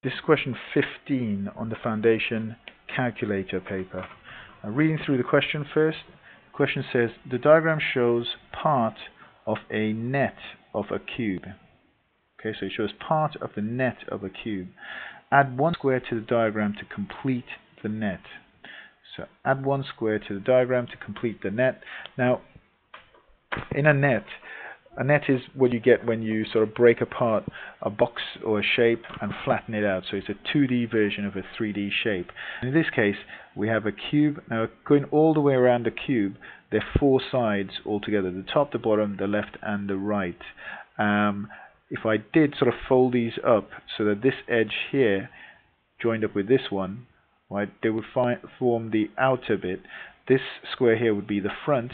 This is question 15 on the Foundation Calculator paper. Reading through the question first, the question says, the diagram shows part of a net of a cube. Okay, so it shows part of the net of a cube. Add 1 square to the diagram to complete the net. So add 1 square to the diagram to complete the net. Now, in a net is what you get when you sort of break apart a box or a shape and flatten it out. So it's a 2D version of a 3D shape. In this case, we have a cube. Now, going all the way around the cube, there are 4 sides altogether: the top, the bottom, the left, and the right. If I did sort of fold these up so that this edge here joined up with this one, right, they would form the outer bit. This square here would be the front.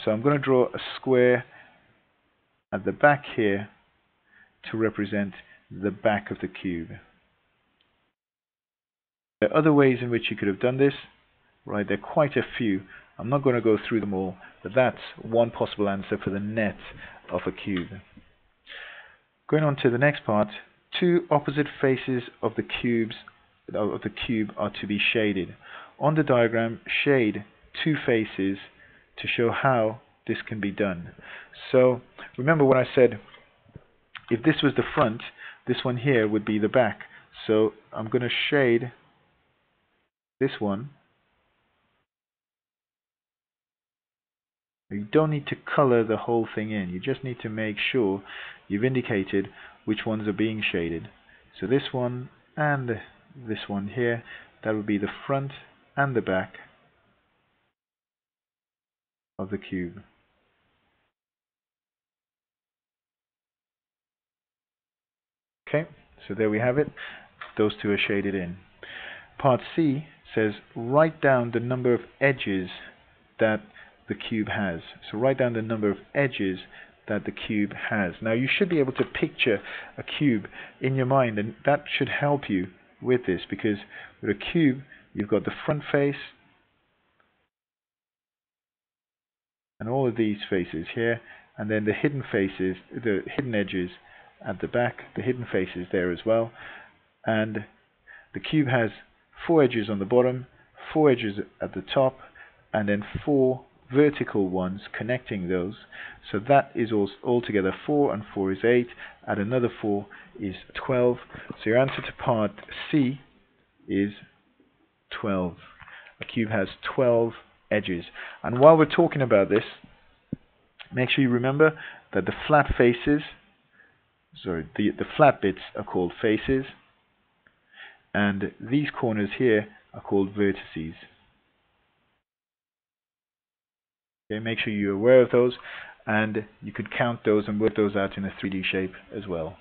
So I'm going to draw a square at the back here to represent the back of the cube. There are other ways in which you could have done this, right? There are quite a few. I'm not going to go through them all, but that's one possible answer for the net of a cube. Going on to the next part, 2 opposite faces of the cube are to be shaded. On the diagram, shade 2 faces to show how this can be done. So remember when I said if this was the front, this one here would be the back. So I'm going to shade this one. You don't need to color the whole thing in. You just need to make sure you've indicated which ones are being shaded. So this one and this one here, that would be the front and the back of the cube. Okay, so there we have it. Those 2 are shaded in. Part C says write down the number of edges that the cube has. So write down the number of edges that the cube has. Now you should be able to picture a cube in your mind, and that should help you with this, because with a cube you've got the front face and all of these faces here, and then the hidden faces, the hidden edges at the back, the hidden faces there as well. And the cube has 4 edges on the bottom, 4 edges at the top, and then 4 vertical ones connecting those. So that is altogether 4, and 4 is 8. Add another 4 is 12. So your answer to part C is 12. A cube has 12 edges. And while we're talking about this, make sure you remember that the flat faces, the flat bits are called faces, and these corners here are called vertices. Okay, make sure you're aware of those, and you could count those and work those out in a 3D shape as well.